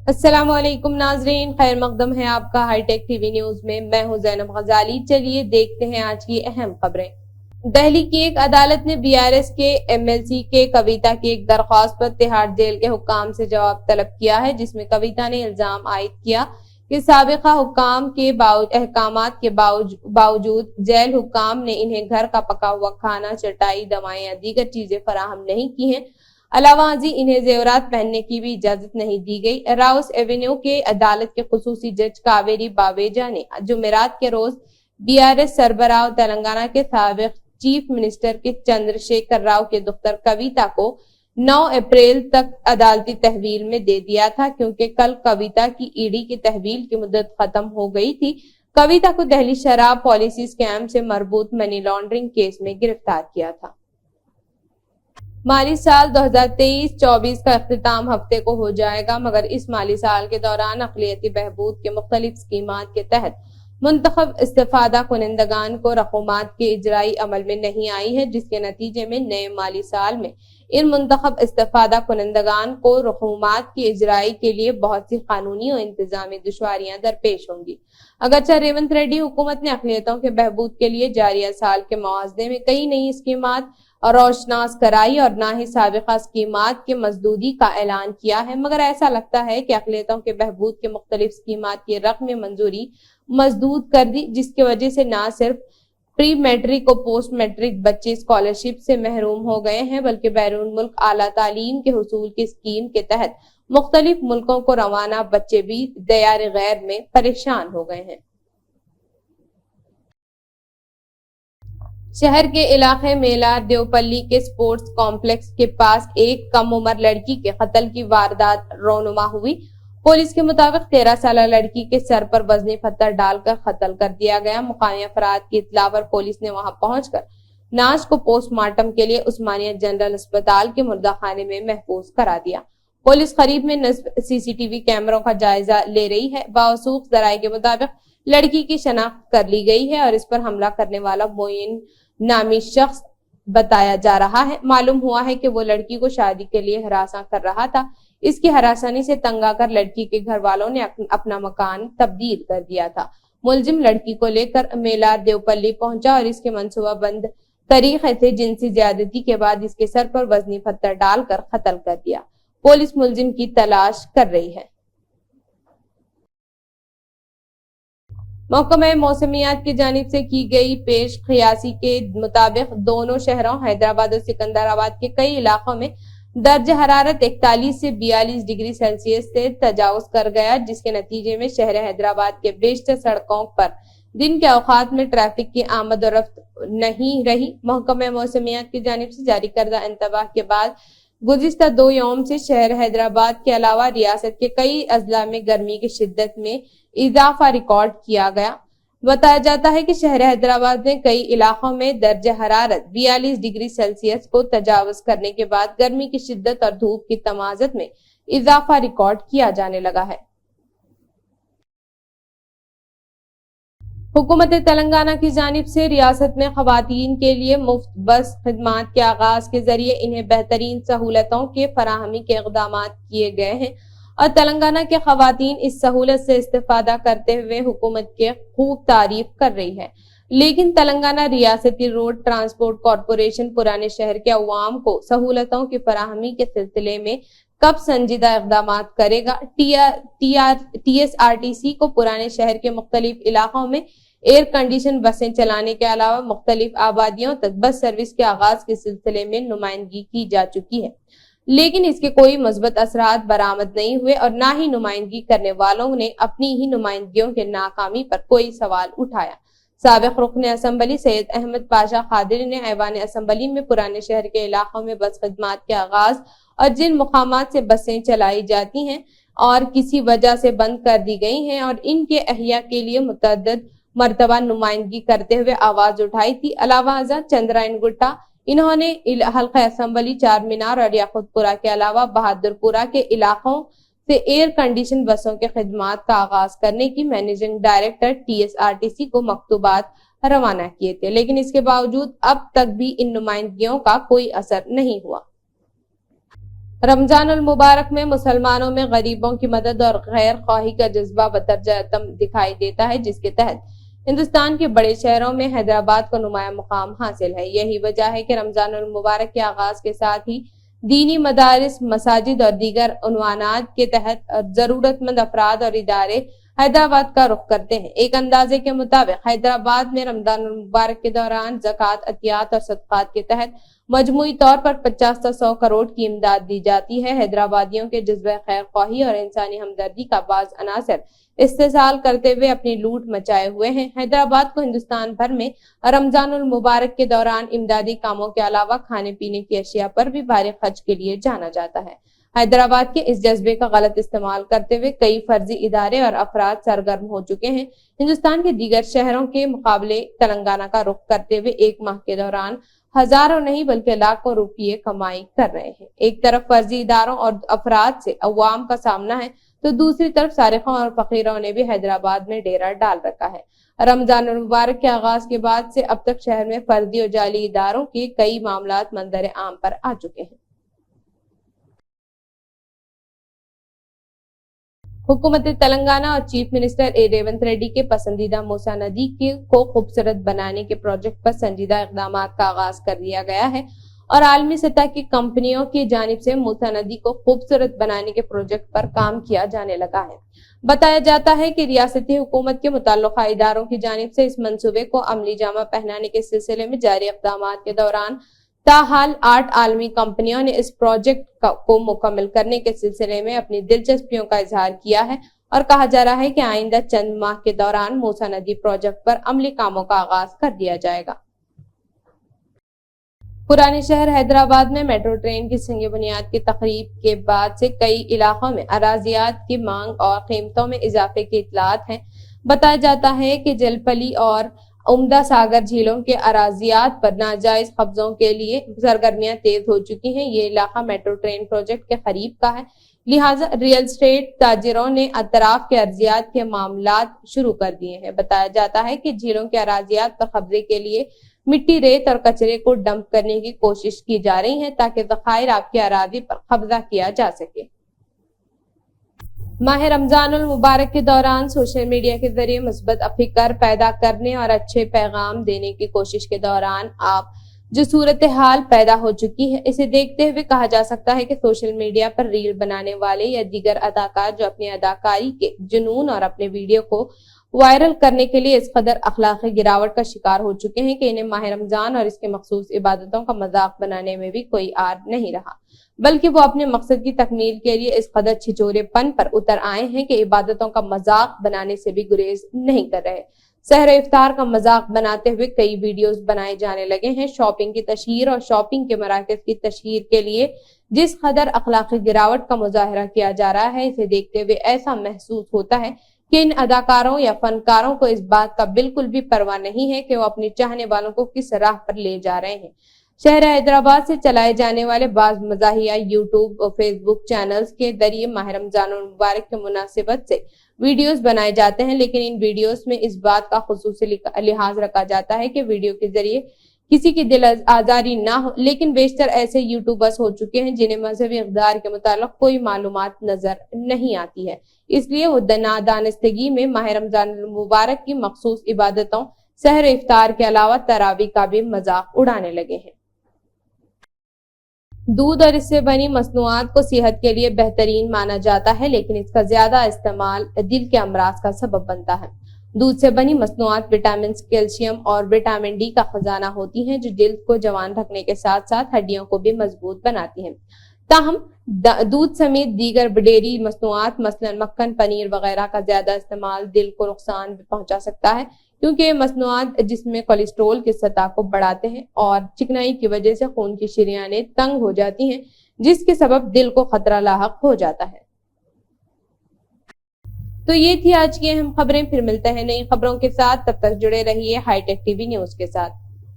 अस्सलाम वालेकुम नाजरीन, खैर मकदम है आपका हाईटेक टीवी न्यूज में। मैं हूं ज़ैनब गजाली। चलिए देखते हैं आज की अहम खबरें। दिल्ली की एक अदालत ने बीआरएस के एमएलसी के कविता की एक दरख्वास्त पर तिहाड़ जेल के हुक्काम से जवाब तलब किया है, जिसमें कविता ने इल्जाम आयद किया कि साबिका हुक्काम के अहकामात के बावजूद जेल हुक्काम ने इन्हें घर का पका हुआ खाना, चटाई, दवाएं या दीगर चीजें फराहम नहीं की हैं। अलावाजी इन्हें जेवरात पहनने की भी इजाजत नहीं दी गई। राउस एवेन्यू के अदालत के खुसूसी जज कावेरी बावेजा ने जुमेरात के रोज बीआरएस सरबराह तेलंगाना के साबिक चीफ मिनिस्टर के चंद्रशेखर राव के दुख्तर कविता को 9 अप्रैल तक अदालती तहवील में दे दिया था, क्योंकि कल कविता की ईडी की तहवील की मुद्दत खत्म हो गई थी। कविता को दिल्ली शराब पॉलिसी स्कैम से मरबूत मनी लॉन्ड्रिंग केस में गिरफ्तार किया था। माली साल 2023-24 का अख्तिताम हफ्ते को हो जाएगा, मगर इस माली साल के दौरान अक़लियती बहबूद के मुख्तलिफ स्कीमात के तहत मुंतखब इस्तिफादा कुनिंदगान को रकूमात के इजराई अमल में नहीं आई है, जिसके नतीजे में नए माली साल में इन मुंतखब इस्तिफादा कुनिंदगान को रकूमात की इजराई के लिए बहुत सी कानूनी और इंतजामी दुश्वारियां दरपेश होंगी। अगरचे रेवंत रेड्डी हुकूमत ने अक़लियतों के बहबूद के लिए जारिया साल के मुआवजे में कई नई स्कीमात और रोशनास कराई और ना ही साबिका स्कीमात के मजदूदी का ऐलान किया है, मगर ऐसा लगता है कि अक़लियतों के बहबूद के मुख्तलिफ स्कीमात की रकम मंजूरी मजदूद कर दी, जिसकी वजह से न सिर्फ प्री मैट्रिक और पोस्ट मैट्रिक बच्चे स्कॉलरशिप से महरूम हो गए हैं, बल्कि बैरून मुल्क आला तालीम के हुसूल की स्कीम के तहत मुख्तलिफ मुल्कों को रवाना बच्चे भी दयार गैर में परेशान हो गए हैं। शहर के इलाके मेलार देवपल्ली के स्पोर्ट्स कॉम्प्लेक्स के पास एक कम उम्र लड़की के कत्ल की वारदात रोनुमा हुई। पुलिस के मुताबिक 13 साल लड़की के सर पर वजनी पत्थर डालकर कत्ल कर दिया गया। मुकामी अफराद की इत्तला पर पुलिस ने वहां पहुंचकर नाश को पोस्टमार्टम के लिए उस्मानिया जनरल अस्पताल के मुर्दा खाने में महफूज करा दिया। पुलिस करीब में नस्ब सीसीटीवी कैमरों का जायजा ले रही है। बावसूख जराये के मुताबिक लड़की की शनाख्त कर ली गई है और इस पर हमला करने वाला मोइन नामी शख्स बताया जा रहा है। मालूम हुआ है कि वो लड़की को शादी के लिए हरासा कर रहा था। इसकी हरासानी से तंग आकर लड़की के घर वालों ने अपना मकान तब्दील कर दिया था। मुलजिम लड़की को लेकर मेलार देवपल्ली पहुंचा और इसके मंसूबाबंद तरीके से जिनसी ज्यादती के बाद इसके सर पर वजनी पत्थर डालकर कत्ल कर दिया। पुलिस मुलजिम की तलाश कर रही है। महकमा मौसमियात की जानिब से की गई पेश क़ियासी के मुताबिक दोनों शहरों हैदराबाद और सिकंदराबाद के कई इलाकों में दर्ज हरारत 41 से 42 डिग्री सेल्सियस से तजावुज कर गया, जिसके नतीजे में शहर हैदराबाद के बेशतर सड़कों पर दिन के औकात में ट्रैफिक की आमद और रफ्त नहीं रही। महकमा मौसमियात की जानिब से जारी करदा इंतबाह के बाद गुज़िश्ता 2 यौम से शहर हैदराबाद के अलावा रियासत के कई अजला में गर्मी की शिद्दत में इजाफा रिकॉर्ड किया गया। बताया जाता है कि शहर हैदराबाद में कई इलाकों में दर्ज हरारत 42 डिग्री सेल्सियस को तजावुज करने के बाद गर्मी की शिद्दत और धूप की तमाज़त में इजाफा रिकॉर्ड किया जाने लगा है। हुकूमत तेलंगाना की जानिब से रियासत में खवातीन के लिए मुफ्त बस खिदमात के आगाज के जरिए इन्हें बेहतरीन सहूलतों के फराहमी के इक़दामात किए गए हैं और तेलंगाना के खवातीन इस सहूलत से इस्तेफादा करते हुए हुकूमत के खूब तारीफ कर रही है। लेकिन तेलंगाना रियासती रोड ट्रांसपोर्ट कॉरपोरेशन पुराने शहर के अवाम को सहूलतों की फराहमी के सिलसिले में कब संजीदा इक़दामात करेगा। TSRTC को पुराने शहर के मुख्तलिफ इलाकों में एयर कंडीशन बसें चलाने के अलावा मुख्तलिफ आबादियों तक बस सर्विस के आगाज के सिलसिले में नुमाइंदगी की जा चुकी है, लेकिन इसके कोई मुस्बत असरात बरामद नहीं हुए और ना ही नुमाइंदगी करने वालों ने अपनी ही नुमाइंदगियों के नाकामी पर कोई सवाल उठाया। साबिक रुकन असम्बली सैयद अहमद पाशा खादिर ने ऐवान असम्बली में पुराने शहर के इलाकों में बस खिदमात के आगाज और जिन मुकामात से बसें चलाई जाती हैं और किसी वजह से बंद कर दी गई हैं और इनके अहिया के लिए मुतअद्दिद मर्तबा नुमाइंदगी करते हुए आवाज उठाई थी। अलावा चंद्रायन गुट्टा इन्होंने हल्का असम्बली, चार मीनार और याकुतपुरा के अलावा बहादुरपुरा के इलाकों से एयर कंडीशन बसों के खिदमात का आगाज करने की मैनेजिंग डायरेक्टर TSRTC को मकतूबात रवाना किए थे, लेकिन इसके बावजूद अब तक भी इन नुमाइंदगियों का कोई असर नहीं हुआ। रमजान उल मुबारक में मुसलमानों में गरीबों की मदद और गैर ख्वाही का जज्बा बतरजतम दिखाई देता है, जिसके तहत हिंदुस्तान के बड़े शहरों में हैदराबाद को नुमाया मुकाम हासिल है। यही वजह है कि रमजान उल मुबारक के आगाज के साथ ही दीनी मदारिस, मसाजिद और दीगर उन्वानात के तहत जरूरतमंद अफराद और इदारे हैदराबाद का रुख करते हैं। एक अंदाजे के मुताबिक हैदराबाद में रमजान उल मुबारक के दौरान ज़कात, अतियात और सदकात के तहत मजमूई तौर पर 50 से 100 करोड़ की इमदाद दी जाती है। हैदराबादियों के जज्बे खैर ख्वाही और इंसानी हमदर्दी का बाज़ अनासर इस्तेसाल करते हुए अपनी लूट मचाए हुए हैं। हैदराबाद को हिंदुस्तान भर में रमजान उल मुबारक के दौरान इमदादी कामों के अलावा खाने पीने की अशिया पर भी भारी खर्च के लिए जाना जाता है। हैदराबाद के इस जज्बे का गलत इस्तेमाल करते हुए कई फर्जी इदारे और अफराद सरगर्म हो चुके हैं। हिंदुस्तान के दीगर शहरों के मुकाबले तेलंगाना का रुख करते हुए एक माह के दौरान हजारों नहीं बल्कि लाखों रुपये कमाई कर रहे हैं। एक तरफ फर्जी इदारों और अफराद से अवाम का सामना है, तो दूसरी तरफ सारिकों और फकीरों ने भी हैदराबाद में डेरा डाल रखा है। रमजान मुबारक के आगाज के बाद से अब तक शहर में फर्जी और जाली इदारों के कई मामलात मंजर आम पर आ चुके हैं। हुकूमत तेलंगाना और चीफ मिनिस्टर रेवंत रेड्डी के पसंदीदा मूसा नदी को खूबसूरत बनाने के प्रोजेक्ट पर संजीदा इकदाम का आगाज कर दिया गया है और आलमी सतह की कंपनियों की जानिब से मूसा नदी को खूबसूरत बनाने के प्रोजेक्ट पर काम किया जाने लगा है। बताया जाता है कि रियासती हुकूमत के मुताल्लिका इदारों की जानिब से इस मंसूबे को अमली जामा पहनाने के सिलसिले में जारी इकदाम के दौरान ताहाल 8 आलमी कंपनियों ने इस प्रोजेक्ट को मुकम्मल करने के सिलसिले में अपनी दिलचस्पियों का इजहार किया है और कहा जा रहा है कि आइंदा चंद माह के दौरान मूसा नदी प्रोजेक्ट पर अमली कामों का आगाज कर दिया जाएगा। पुराने शहर हैदराबाद में मेट्रो ट्रेन की संग बुनियाद की तकरीब के बाद से कई इलाकों में अराजियात की मांग और कीमतों में इजाफे की इतलात हैं। बताया जाता है कि जलपली और उम्दा सागर झीलों के अराजियात पर नाजायज कब्जों के लिए सरगर्मियां तेज हो चुकी हैं। ये इलाका मेट्रो ट्रेन प्रोजेक्ट के करीब का है, लिहाजा रियल एस्टेट ताजिरों ने अतराफ के अर्जियात के मामलात शुरू कर दिए हैं। बताया जाता है कि झीलों के अराजियात पर कब्जे के लिए मिट्टी, रेत और कचरे को डंप करने की कोशिश की जा रही है ताकि ज़खायर आपकी अराजी पर कब्जा किया जा सके। माह रमजान उल मुबारक के दौरान सोशल मीडिया के जरिए मुस्बत फिक्र पैदा करने और अच्छे पैगाम देने की कोशिश के दौरान आप जो सूरत हाल पैदा हो चुकी है, इसे देखते हुए कहा जा सकता है कि सोशल मीडिया पर रील बनाने वाले या दीगर अदाकार जो अपनी अदाकारी के जुनून और अपने वीडियो को वायरल करने के लिए इस कदर अखलाकी गिरावट का शिकार हो चुके हैं कि इन्हें माह रमजान और इसके मखसूस इबादतों का मजाक बनाने में भी कोई आर नहीं रहा, बल्कि वो अपने मकसद की तकमील के लिए इस कदर छिचोरेपन पर उतर आए हैं कि इबादतों का मजाक बनाने से भी गुरेज नहीं कर रहे। सहर इफ्तार का मजाक बनाते हुए कई वीडियोस बनाए जाने लगे हैं। शॉपिंग की तशहीर और शॉपिंग के मराकज की तशहीर के लिए जिस कदर अखलाकी गिरावट का मुजाहरा किया जा रहा है, इसे देखते हुए ऐसा महसूस होता है कि इन अदाकारों या फनकारों को इस बात का बिल्कुल भी परवाह नहीं है कि वो अपने चाहने वालों को किस राह पर ले जा रहे हैं। शहर हैदराबाद से चलाए जाने वाले बाज मज़ाहिया यूट्यूब और फेसबुक चैनल्स के जरिए माह रमजान मुबारक के मुनासिबत से वीडियोस बनाए जाते हैं, लेकिन इन वीडियोस में इस बात का खुसूसी लिहाज रखा जाता है कि वीडियो के जरिए किसी की दिल आजारी ना हो। लेकिन बेशतर ऐसे यूट्यूबर्स हो चुके हैं जिन्हें मजहबी इक़दार के मुतालिक कोई मालूमात नजर नहीं आती है, इसलिए वो नादानिस्तगी में माह रमजान मुबारक की मखसूस इबादतों सहर इफ्तार के अलावा तरावी का भी मजाक उड़ाने लगे हैं। दूध और इससे बनी मसनूआत को सेहत के लिए बेहतरीन माना जाता है, लेकिन इसका ज्यादा इस्तेमाल दिल के अमराज का सबब बनता है। दूध से बनी मसनूआत विटामिन, कैल्शियम और विटामिन डी का खजाना होती हैं, जो जल्द को जवान रखने के साथ साथ हड्डियों को भी मजबूत बनाती हैं। ताहम दूध समेत दीगर डेयरी मसनूआत मसलन मक्खन, पनीर वगैरह का ज्यादा इस्तेमाल दिल को नुकसान भी पहुंचा सकता है, क्योंकि ये मसनूआत जिसमें कोलेस्ट्रॉल की सतह को बढ़ाते हैं और चिकनाई की वजह से खून की शरियानें तंग हो जाती हैं, जिसके सबब दिल को खतरा लाहक हो जाता है। तो ये थी आज की अहम खबरें। फिर मिलते हैं नई खबरों के साथ, तब तक जुड़े रहिए हाईटेक टीवी न्यूज के साथ।